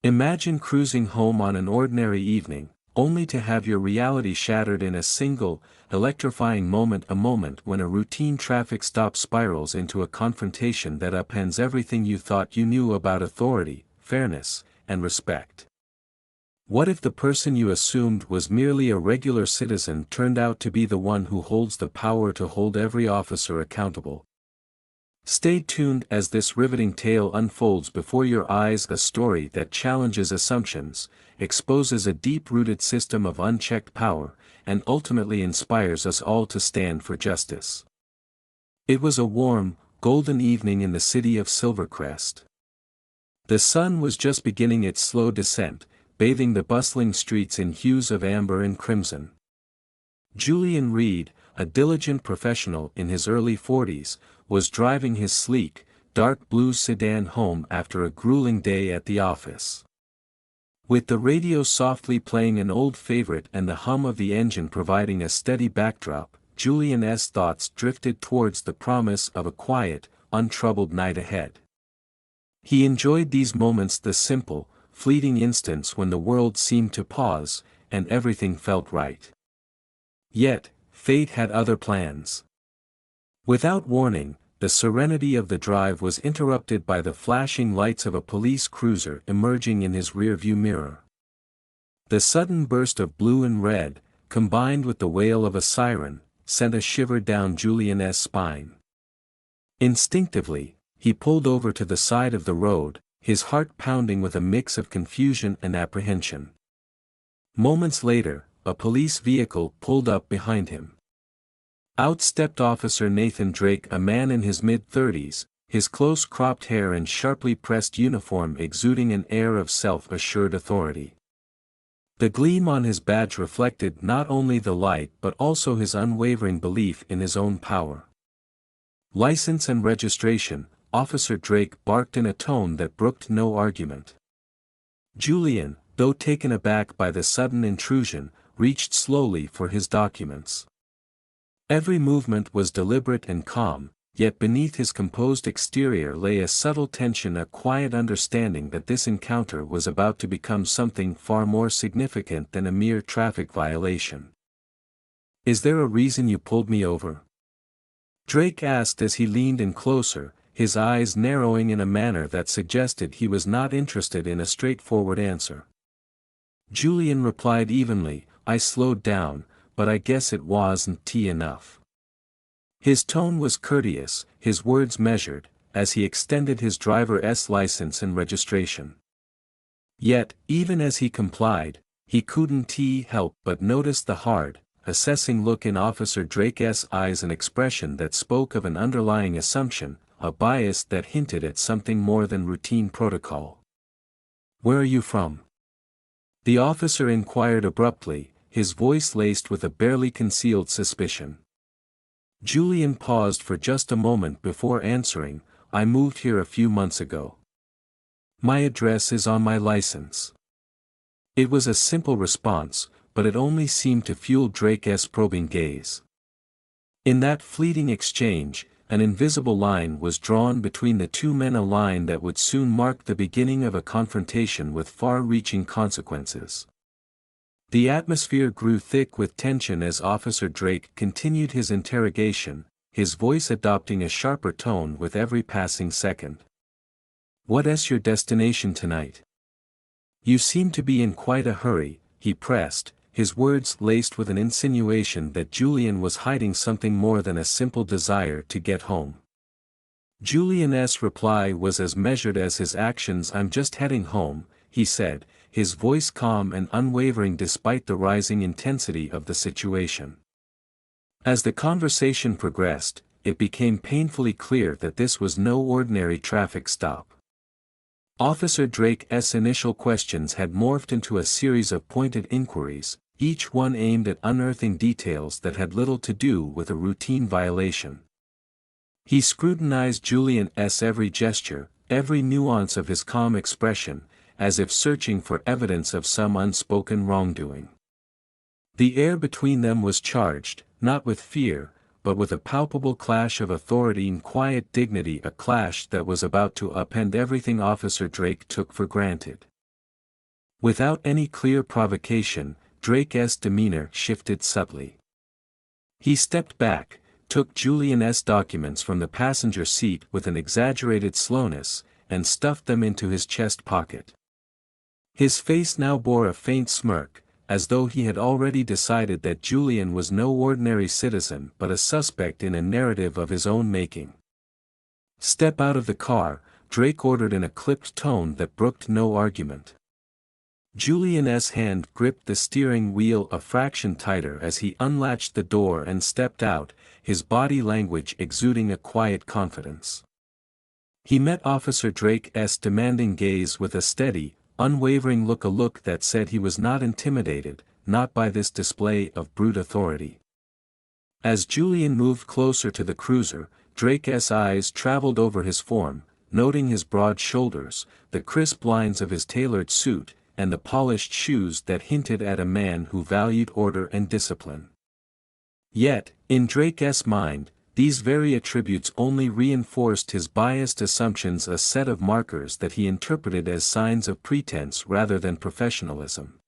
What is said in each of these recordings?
Imagine cruising home on an ordinary evening, only to have your reality shattered in a single, electrifying moment, a moment when a routine traffic stop spirals into a confrontation that upends everything you thought you knew about authority, fairness, and respect. What if the person you assumed was merely a regular citizen turned out to be the one who holds the power to hold every officer accountable? Stay tuned as this riveting tale unfolds before your eyes, a story that challenges assumptions, exposes a deep-rooted system of unchecked power, and ultimately inspires us all to stand for justice. It was a warm, golden evening in the city of Silvercrest. The sun was just beginning its slow descent, bathing the bustling streets in hues of amber and crimson. Julian Reed, a diligent professional in his early 40s, was driving his sleek, dark blue sedan home after a grueling day at the office. With the radio softly playing an old favorite and the hum of the engine providing a steady backdrop, Julian's thoughts drifted towards the promise of a quiet, untroubled night ahead. He enjoyed these moments, the simple, fleeting instants when the world seemed to pause, and everything felt right. Yet, fate had other plans. Without warning, the serenity of the drive was interrupted by the flashing lights of a police cruiser emerging in his rearview mirror. The sudden burst of blue and red, combined with the wail of a siren, sent a shiver down Julian's spine. Instinctively, he pulled over to the side of the road, his heart pounding with a mix of confusion and apprehension. Moments later, a police vehicle pulled up behind him. Out stepped Officer Nathan Drake, a man in his mid-30s, his close-cropped hair and sharply pressed uniform exuding an air of self-assured authority. The gleam on his badge reflected not only the light but also his unwavering belief in his own power. "License and registration," Officer Drake barked in a tone that brooked no argument. Julian, though taken aback by the sudden intrusion, reached slowly for his documents. Every movement was deliberate and calm, yet beneath his composed exterior lay a subtle tension, a quiet understanding that this encounter was about to become something far more significant than a mere traffic violation. "Is there a reason you pulled me over?" Drake asked as he leaned in closer, his eyes narrowing in a manner that suggested he was not interested in a straightforward answer. Julian replied evenly, "I slowed down, but I guess it wasn't enough." His tone was courteous, his words measured, as he extended his driver's license and registration. Yet, even as he complied, he couldn't help but notice the hard, assessing look in Officer Drake's eyes, an expression that spoke of an underlying assumption, a bias that hinted at something more than routine protocol. "Where are you from?" the officer inquired abruptly, his voice laced with a barely concealed suspicion. Julian paused for just a moment before answering, "I moved here a few months ago. My address is on my license." It was a simple response, but it only seemed to fuel Drake's probing gaze. In that fleeting exchange, an invisible line was drawn between the two men, a line that would soon mark the beginning of a confrontation with far-reaching consequences. The atmosphere grew thick with tension as Officer Drake continued his interrogation, his voice adopting a sharper tone with every passing second. "What's your destination tonight? You seem to be in quite a hurry," he pressed, his words laced with an insinuation that Julian was hiding something more than a simple desire to get home. Julian's reply was as measured as his actions. "I'm just heading home," he said, his voice calm and unwavering despite the rising intensity of the situation. As the conversation progressed, it became painfully clear that this was no ordinary traffic stop. Officer Drake's initial questions had morphed into a series of pointed inquiries, each one aimed at unearthing details that had little to do with a routine violation. He scrutinized Julian's every gesture, every nuance of his calm expression, as if searching for evidence of some unspoken wrongdoing. The air between them was charged, not with fear, but with a palpable clash of authority and quiet dignity, a clash that was about to upend everything Officer Drake took for granted. Without any clear provocation, Drake's demeanor shifted subtly. He stepped back, took Julian's documents from the passenger seat with an exaggerated slowness, and stuffed them into his chest pocket. His face now bore a faint smirk, as though he had already decided that Julian was no ordinary citizen but a suspect in a narrative of his own making. "Step out of the car," Drake ordered in a clipped tone that brooked no argument. Julian's hand gripped the steering wheel a fraction tighter as he unlatched the door and stepped out, his body language exuding a quiet confidence. He met Officer Drake's demanding gaze with a steady, unwavering look, a look that said he was not intimidated, not by this display of brute authority. As Julian moved closer to the cruiser, Drake's eyes traveled over his form, noting his broad shoulders, the crisp lines of his tailored suit, and the polished shoes that hinted at a man who valued order and discipline. Yet, in Drake's mind, these very attributes only reinforced his biased assumptions, a set of markers that he interpreted as signs of pretense rather than professionalism.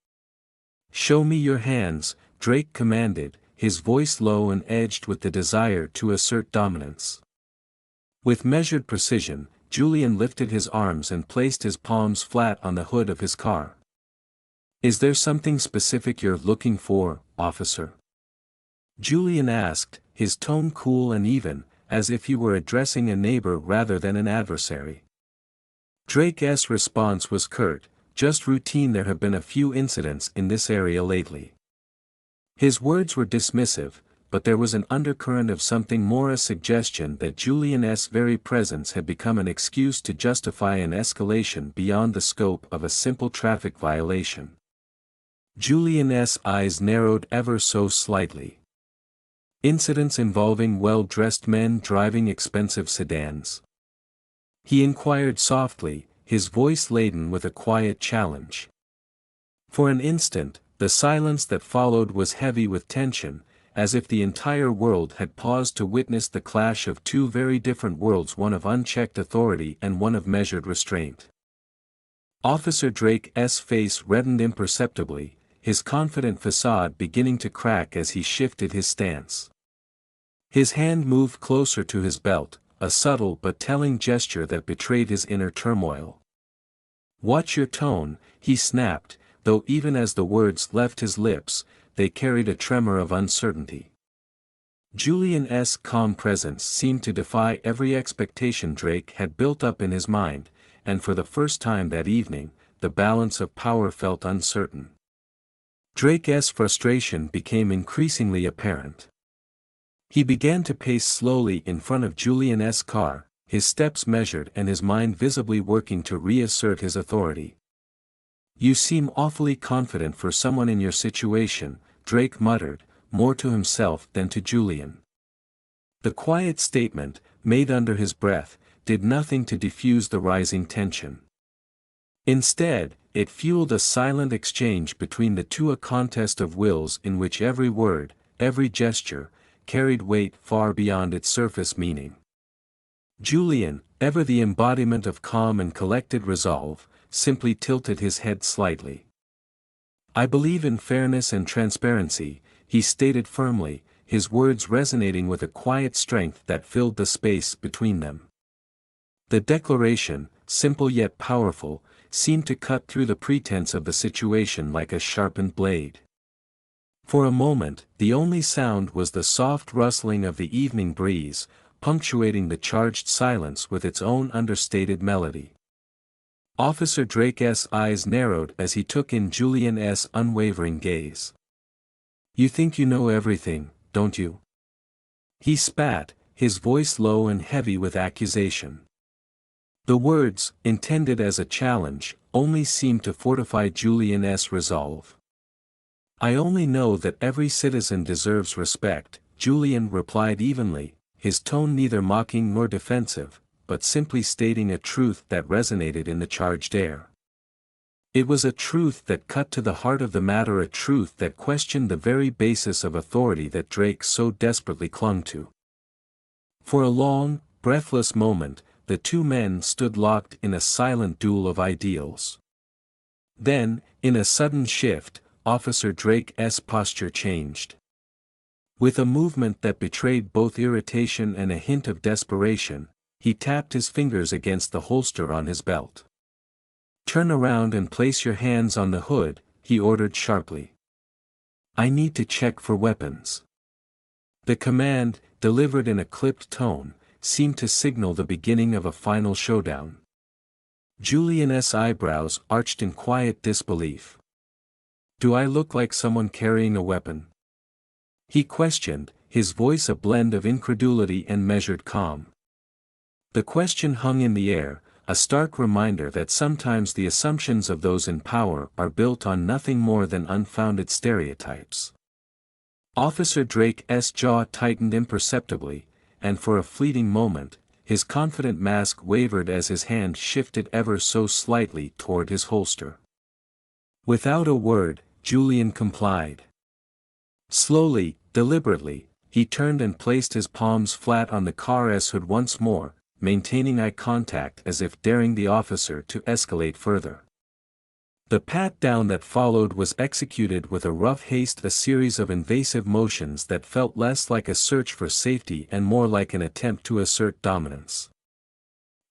"Show me your hands," Drake commanded, his voice low and edged with the desire to assert dominance. With measured precision, Julian lifted his arms and placed his palms flat on the hood of his car. "Is there something specific you're looking for, officer?" Julian asked, his tone cool and even, as if he were addressing a neighbor rather than an adversary. Drake's response was curt, "Just routine. There have been a few incidents in this area lately." His words were dismissive, but there was an undercurrent of something more, a suggestion that Julian's very presence had become an excuse to justify an escalation beyond the scope of a simple traffic violation. Julian's eyes narrowed ever so slightly. "Incidents involving well-dressed men driving expensive sedans?" he inquired softly, his voice laden with a quiet challenge. For an instant, the silence that followed was heavy with tension, as if the entire world had paused to witness the clash of two very different worlds, one of unchecked authority and one of measured restraint. Officer Drake's face reddened imperceptibly, his confident facade beginning to crack as he shifted his stance. His hand moved closer to his belt, a subtle but telling gesture that betrayed his inner turmoil. "Watch your tone," he snapped, though even as the words left his lips, they carried a tremor of uncertainty. Julian's calm presence seemed to defy every expectation Drake had built up in his mind, and for the first time that evening, the balance of power felt uncertain. Drake's frustration became increasingly apparent. He began to pace slowly in front of Julian's car, his steps measured and his mind visibly working to reassert his authority. "You seem awfully confident for someone in your situation," Drake muttered, more to himself than to Julian. The quiet statement, made under his breath, did nothing to diffuse the rising tension. Instead, it fueled a silent exchange between the two, a contest of wills in which every word, every gesture, carried weight far beyond its surface meaning. Julian, ever the embodiment of calm and collected resolve, simply tilted his head slightly. "I believe in fairness and transparency," he stated firmly, his words resonating with a quiet strength that filled the space between them. The declaration, simple yet powerful, seemed to cut through the pretense of the situation like a sharpened blade. For a moment, the only sound was the soft rustling of the evening breeze, punctuating the charged silence with its own understated melody. Officer Drake's eyes narrowed as he took in Julian's unwavering gaze. "You think you know everything, don't you?" he spat, his voice low and heavy with accusation. The words, intended as a challenge, only seemed to fortify Julian's resolve. "I only know that every citizen deserves respect," Julian replied evenly, his tone neither mocking nor defensive, but simply stating a truth that resonated in the charged air. It was a truth that cut to the heart of the matter, a truth that questioned the very basis of authority that Drake so desperately clung to. For a long, breathless moment, the two men stood locked in a silent duel of ideals. Then, in a sudden shift, Officer Drake's posture changed. With a movement that betrayed both irritation and a hint of desperation, he tapped his fingers against the holster on his belt. "Turn around and place your hands on the hood," he ordered sharply. "I need to check for weapons." The command, delivered in a clipped tone, seemed to signal the beginning of a final showdown. Julian's eyebrows arched in quiet disbelief. "Do I look like someone carrying a weapon?" he questioned, his voice a blend of incredulity and measured calm. The question hung in the air, a stark reminder that sometimes the assumptions of those in power are built on nothing more than unfounded stereotypes. Officer Drake's jaw tightened imperceptibly, and for a fleeting moment, his confident mask wavered as his hand shifted ever so slightly toward his holster. Without a word, Julian complied. Slowly, deliberately, he turned and placed his palms flat on the car's hood once more, maintaining eye contact as if daring the officer to escalate further. The pat-down that followed was executed with a rough haste, a series of invasive motions that felt less like a search for safety and more like an attempt to assert dominance.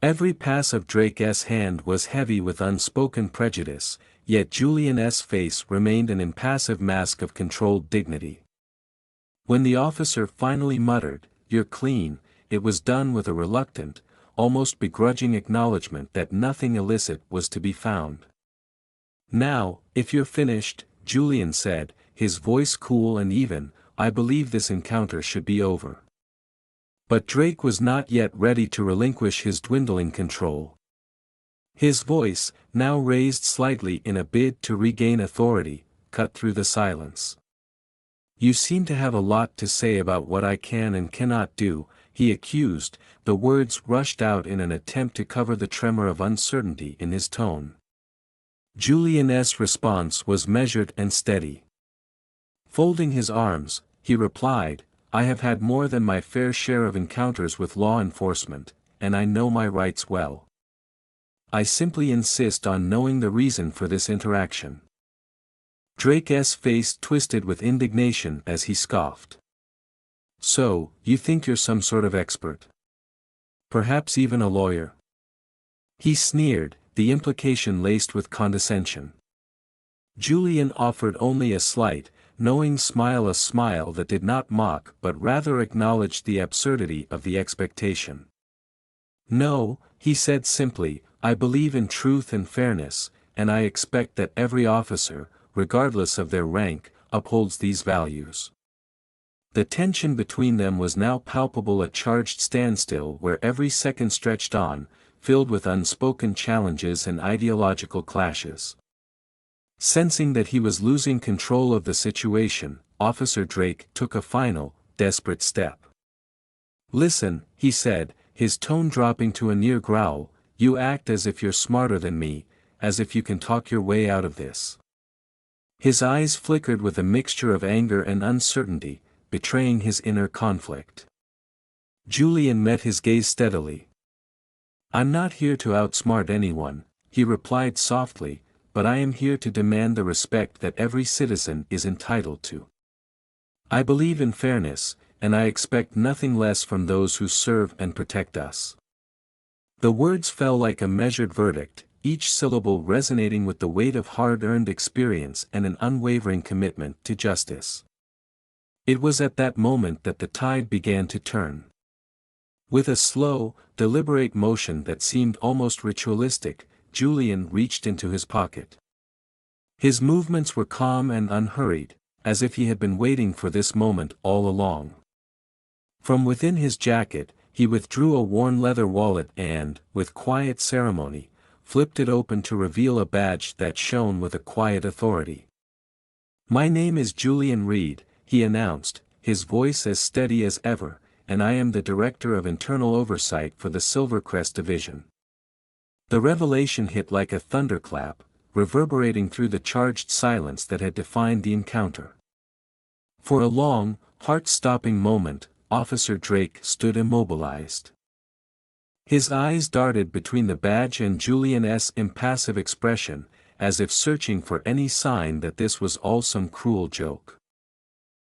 Every pass of Drake's hand was heavy with unspoken prejudice, yet Julian's face remained an impassive mask of controlled dignity. When the officer finally muttered, "You're clean," it was done with a reluctant, almost begrudging acknowledgement that nothing illicit was to be found. "Now, if you're finished," Julian said, his voice cool and even, "I believe this encounter should be over." But Drake was not yet ready to relinquish his dwindling control. His voice, now raised slightly in a bid to regain authority, cut through the silence. "You seem to have a lot to say about what I can and cannot do," he accused, the words rushed out in an attempt to cover the tremor of uncertainty in his tone. Julian's response was measured and steady. Folding his arms, he replied, "I have had more than my fair share of encounters with law enforcement, and I know my rights well. I simply insist on knowing the reason for this interaction." Drake's face twisted with indignation as he scoffed. "So, you think you're some sort of expert? Perhaps even a lawyer?" He sneered, the implication laced with condescension. Julian offered only a slight, knowing smile, a smile that did not mock but rather acknowledged the absurdity of the expectation. "No," he said simply, "I believe in truth and fairness, and I expect that every officer, regardless of their rank, upholds these values." The tension between them was now palpable, a charged standstill where every second stretched on, filled with unspoken challenges and ideological clashes. Sensing that he was losing control of the situation, Officer Drake took a final, desperate step. "Listen," he said, his tone dropping to a near growl, "you act as if you're smarter than me, as if you can talk your way out of this." His eyes flickered with a mixture of anger and uncertainty, betraying his inner conflict. Julian met his gaze steadily. "I'm not here to outsmart anyone," he replied softly, "but I am here to demand the respect that every citizen is entitled to. I believe in fairness, and I expect nothing less from those who serve and protect us." The words fell like a measured verdict, each syllable resonating with the weight of hard-earned experience and an unwavering commitment to justice. It was at that moment that the tide began to turn. With a slow, deliberate motion that seemed almost ritualistic, Julian reached into his pocket. His movements were calm and unhurried, as if he had been waiting for this moment all along. From within his jacket, he withdrew a worn leather wallet and, with quiet ceremony, flipped it open to reveal a badge that shone with a quiet authority. "My name is Julian Reed," he announced, his voice as steady as ever, "and I am the Director of Internal Oversight for the Silvercrest Division." The revelation hit like a thunderclap, reverberating through the charged silence that had defined the encounter. For a long, heart-stopping moment, Officer Drake stood immobilized. His eyes darted between the badge and Julian's impassive expression, as if searching for any sign that this was all some cruel joke.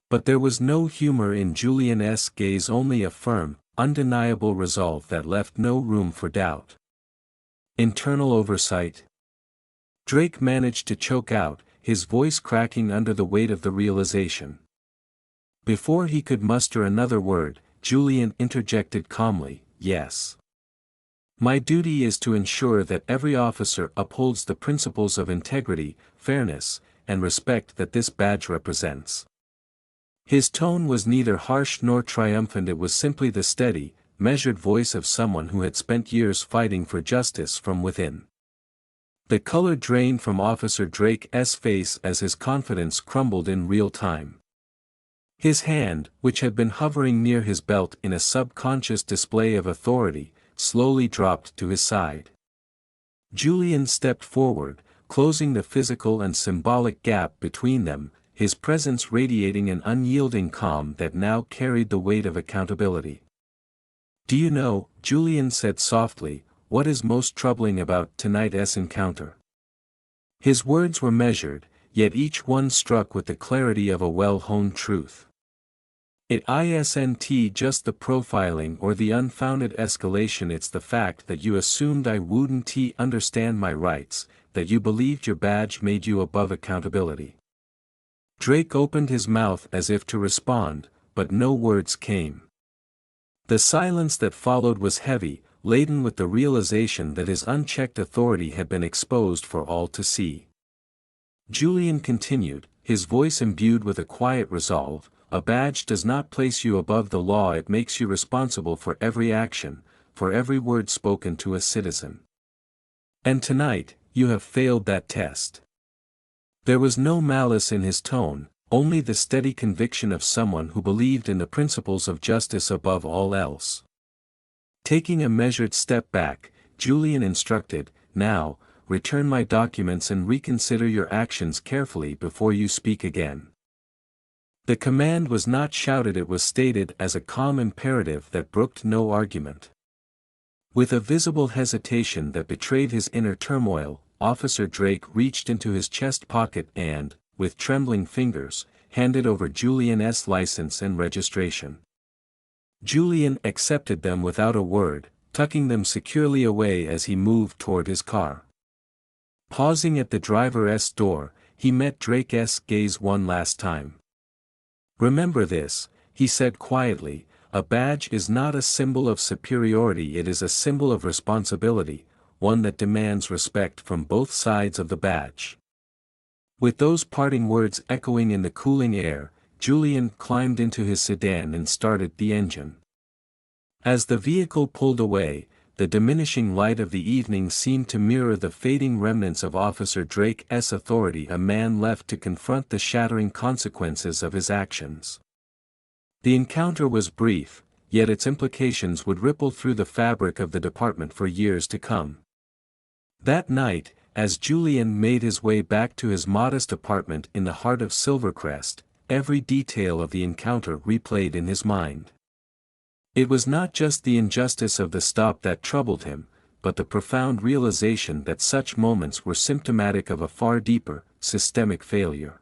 But there was no humor in Julian's gaze, only a firm, undeniable resolve that left no room for doubt. Internal oversight? Drake managed to choke out, his voice cracking under the weight of the realization. Before he could muster another word, Julian interjected calmly, "Yes. My duty is to ensure that every officer upholds the principles of integrity, fairness, and respect that this badge represents." His tone was neither harsh nor triumphant, it was simply the steady, measured voice of someone who had spent years fighting for justice from within. The color drained from Officer Drake's face as his confidence crumbled in real time. His hand, which had been hovering near his belt in a subconscious display of authority, slowly dropped to his side. Julian stepped forward, closing the physical and symbolic gap between them, his presence radiating an unyielding calm that now carried the weight of accountability. "Do you know," Julian said softly, "what is most troubling about tonight's encounter?" His words were measured, yet each one struck with the clarity of a well-honed truth. It isn't just the profiling or the unfounded escalation, it's the fact that you assumed I wouldn't understand my rights, that you believed your badge made you above accountability. Drake opened his mouth as if to respond, but no words came. The silence that followed was heavy, laden with the realization that his unchecked authority had been exposed for all to see. Julian continued, his voice imbued with a quiet resolve, "A badge does not place you above the law, it makes you responsible for every action, for every word spoken to a citizen. And tonight, you have failed that test." There was no malice in his tone, only the steady conviction of someone who believed in the principles of justice above all else. Taking a measured step back, Julian instructed, "Now, return my documents and reconsider your actions carefully before you speak again." The command was not shouted, it was stated as a calm imperative that brooked no argument. With a visible hesitation that betrayed his inner turmoil, Officer Drake reached into his chest pocket and, with trembling fingers, handed over Julian's license and registration. Julian accepted them without a word, tucking them securely away as he moved toward his car. Pausing at the driver's door, he met Drake's gaze one last time. "Remember this," he said quietly, "a badge is not a symbol of superiority, it is a symbol of responsibility, one that demands respect from both sides of the badge." With those parting words echoing in the cooling air, Julian climbed into his sedan and started the engine. As the vehicle pulled away, the diminishing light of the evening seemed to mirror the fading remnants of Officer Drake's authority, a man left to confront the shattering consequences of his actions. The encounter was brief, yet its implications would ripple through the fabric of the department for years to come. That night, as Julian made his way back to his modest apartment in the heart of Silvercrest, every detail of the encounter replayed in his mind. It was not just the injustice of the stop that troubled him, but the profound realization that such moments were symptomatic of a far deeper, systemic failure.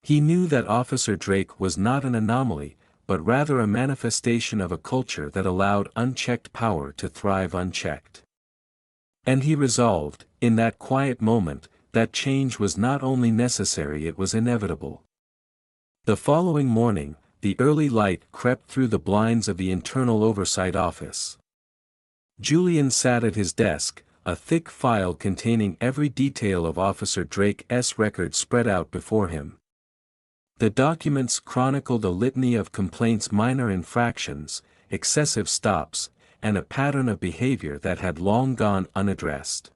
He knew that Officer Drake was not an anomaly, but rather a manifestation of a culture that allowed unchecked power to thrive unchecked. And he resolved, in that quiet moment, that change was not only necessary, it was inevitable. The following morning, the early light crept through the blinds of the Internal Oversight Office. Julian sat at his desk, a thick file containing every detail of Officer Drake's record spread out before him. The documents chronicled a litany of complaints, minor infractions, excessive stops, and a pattern of behavior that had long gone unaddressed.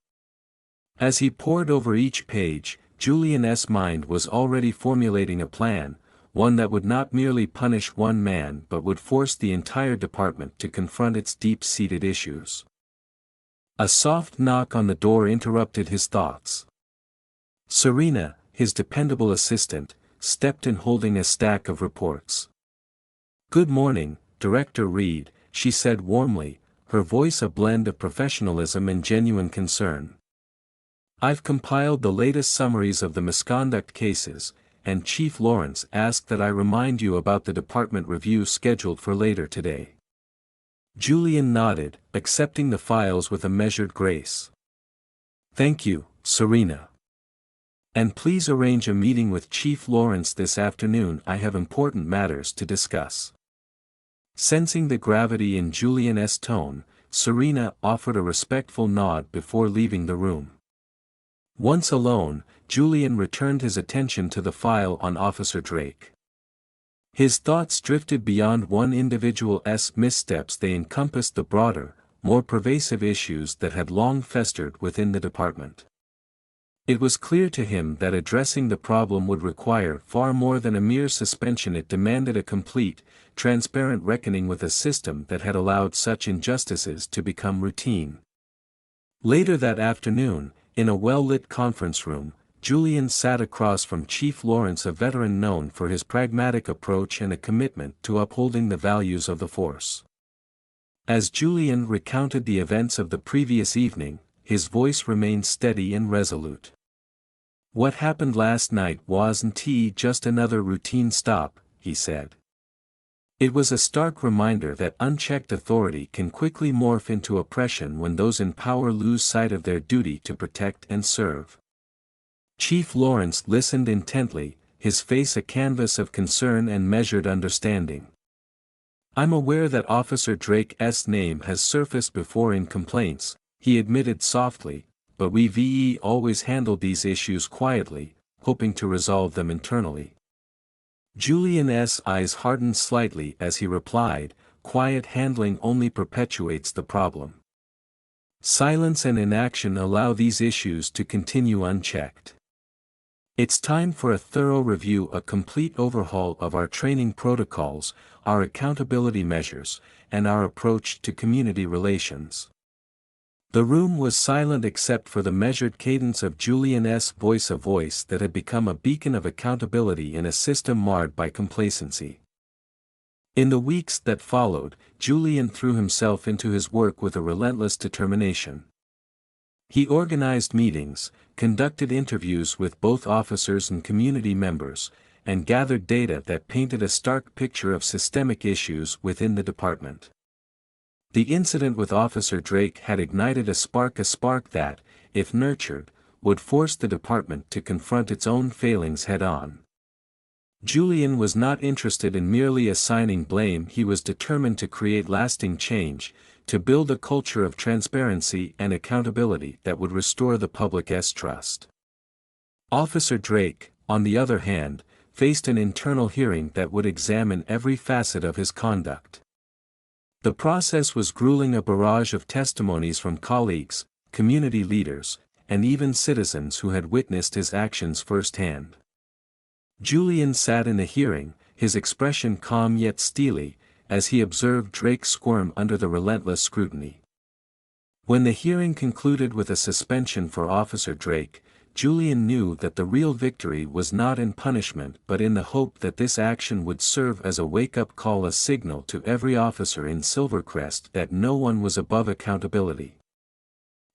As he pored over each page, Julian's mind was already formulating a plan, one that would not merely punish one man but would force the entire department to confront its deep-seated issues. A soft knock on the door interrupted his thoughts. Serena, his dependable assistant, stepped in holding a stack of reports. "Good morning, Director Reed," she said warmly, her voice a blend of professionalism and genuine concern. "I've compiled the latest summaries of the misconduct cases, and Chief Lawrence asked that I remind you about the department review scheduled for later today." Julian nodded, accepting the files with a measured grace. "Thank you, Serena. And please arrange a meeting with Chief Lawrence this afternoon. I have important matters to discuss." Sensing the gravity in Julian's tone, Serena offered a respectful nod before leaving the room. Once alone, Julian returned his attention to the file on Officer Drake. His thoughts drifted beyond one individual's missteps. They encompassed the broader, more pervasive issues that had long festered within the department. It was clear to him that addressing the problem would require far more than a mere suspension. It demanded a complete, transparent reckoning with a system that had allowed such injustices to become routine. Later that afternoon, in a well-lit conference room, Julian sat across from Chief Lawrence, a veteran known for his pragmatic approach and a commitment to upholding the values of the force. As Julian recounted the events of the previous evening, his voice remained steady and resolute. "What happened last night wasn't just another routine stop," he said. "It was a stark reminder that unchecked authority can quickly morph into oppression when those in power lose sight of their duty to protect and serve." Chief Lawrence listened intently, his face a canvas of concern and measured understanding. "I'm aware that Officer Drake's name has surfaced before in complaints," he admitted softly, "but we've always handled these issues quietly, hoping to resolve them internally." Julian's eyes hardened slightly as he replied, "Quiet handling only perpetuates the problem. Silence and inaction allow these issues to continue unchecked. It's time for a thorough review, a complete overhaul of our training protocols, our accountability measures, and our approach to community relations." The room was silent except for the measured cadence of Julian's voice, a voice that had become a beacon of accountability in a system marred by complacency. In the weeks that followed, Julian threw himself into his work with a relentless determination. He organized meetings, conducted interviews with both officers and community members, and gathered data that painted a stark picture of systemic issues within the department. The incident with Officer Drake had ignited a spark that, if nurtured, would force the department to confront its own failings head-on. Julian was not interested in merely assigning blame. He was determined to create lasting change, to build a culture of transparency and accountability that would restore the public's trust. Officer Drake, on the other hand, faced an internal hearing that would examine every facet of his conduct. The process was grueling, a barrage of testimonies from colleagues, community leaders, and even citizens who had witnessed his actions firsthand. Julian sat in the hearing, his expression calm yet steely, as he observed Drake squirm under the relentless scrutiny. When the hearing concluded with a suspension for Officer Drake, Julian knew that the real victory was not in punishment but in the hope that this action would serve as a wake-up call, a signal to every officer in Silvercrest that no one was above accountability.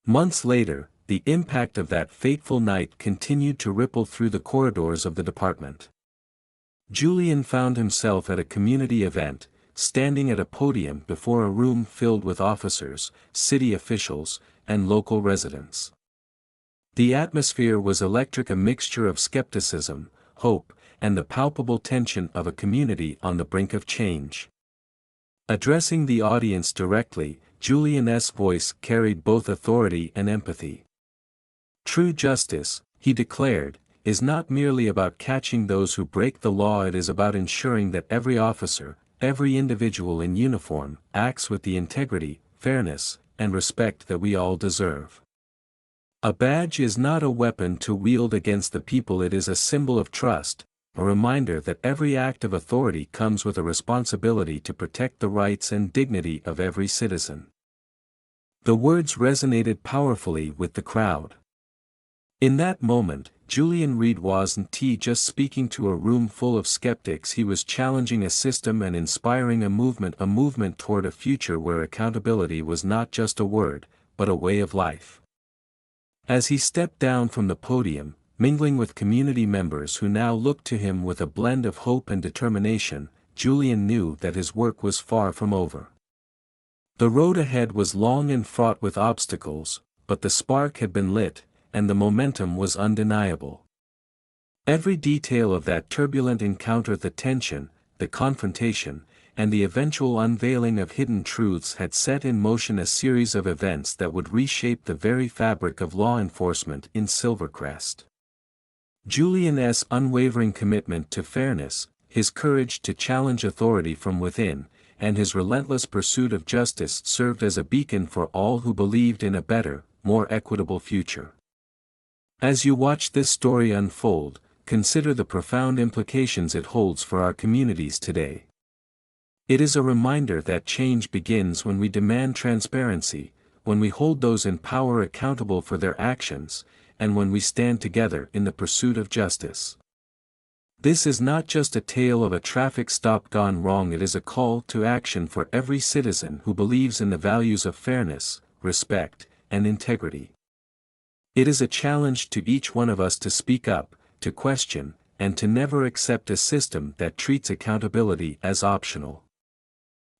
Months later, the impact of that fateful night continued to ripple through the corridors of the department. Julian found himself at a community event, standing at a podium before a room filled with officers, city officials, and local residents. The atmosphere was electric, a mixture of skepticism, hope, and the palpable tension of a community on the brink of change. Addressing the audience directly, Julian's voice carried both authority and empathy. "True justice," he declared, "is not merely about catching those who break the law. It is about ensuring that every officer, every individual in uniform, acts with the integrity, fairness, and respect that we all deserve. A badge is not a weapon to wield against the people. It is a symbol of trust, a reminder that every act of authority comes with a responsibility to protect the rights and dignity of every citizen." The words resonated powerfully with the crowd. In that moment, Julian Reed wasn't just speaking to a room full of skeptics. He was challenging a system and inspiring a movement toward a future where accountability was not just a word, but a way of life. As he stepped down from the podium, mingling with community members who now looked to him with a blend of hope and determination, Julian knew that his work was far from over. The road ahead was long and fraught with obstacles, but the spark had been lit, and the momentum was undeniable. Every detail of that turbulent encounter, the tension, the confrontation, and the eventual unveiling of hidden truths had set in motion a series of events that would reshape the very fabric of law enforcement in Silvercrest. Julian's unwavering commitment to fairness, his courage to challenge authority from within, and his relentless pursuit of justice served as a beacon for all who believed in a better, more equitable future. As you watch this story unfold, consider the profound implications it holds for our communities today. It is a reminder that change begins when we demand transparency, when we hold those in power accountable for their actions, and when we stand together in the pursuit of justice. This is not just a tale of a traffic stop gone wrong, it is a call to action for every citizen who believes in the values of fairness, respect, and integrity. It is a challenge to each one of us to speak up, to question, and to never accept a system that treats accountability as optional.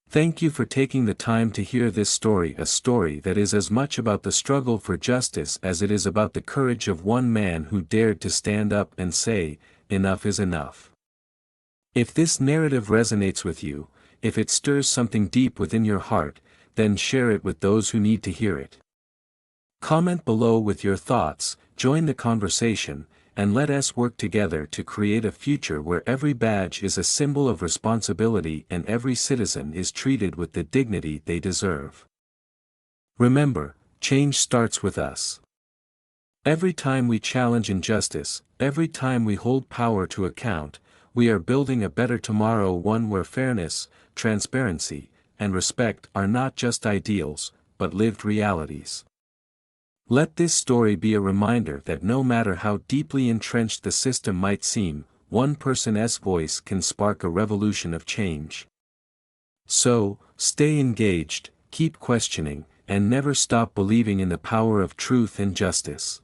Thank you for taking the time to hear this story, a story that is as much about the struggle for justice as it is about the courage of one man who dared to stand up and say, "Enough is enough." If this narrative resonates with you, if it stirs something deep within your heart, then share it with those who need to hear it. Comment below with your thoughts, join the conversation, and let us work together to create a future where every badge is a symbol of responsibility and every citizen is treated with the dignity they deserve. Remember, change starts with us. Every time we challenge injustice, every time we hold power to account, we are building a better tomorrow, one where fairness, transparency, and respect are not just ideals, but lived realities. Let this story be a reminder that no matter how deeply entrenched the system might seem, one person's voice can spark a revolution of change. So, stay engaged, keep questioning, and never stop believing in the power of truth and justice.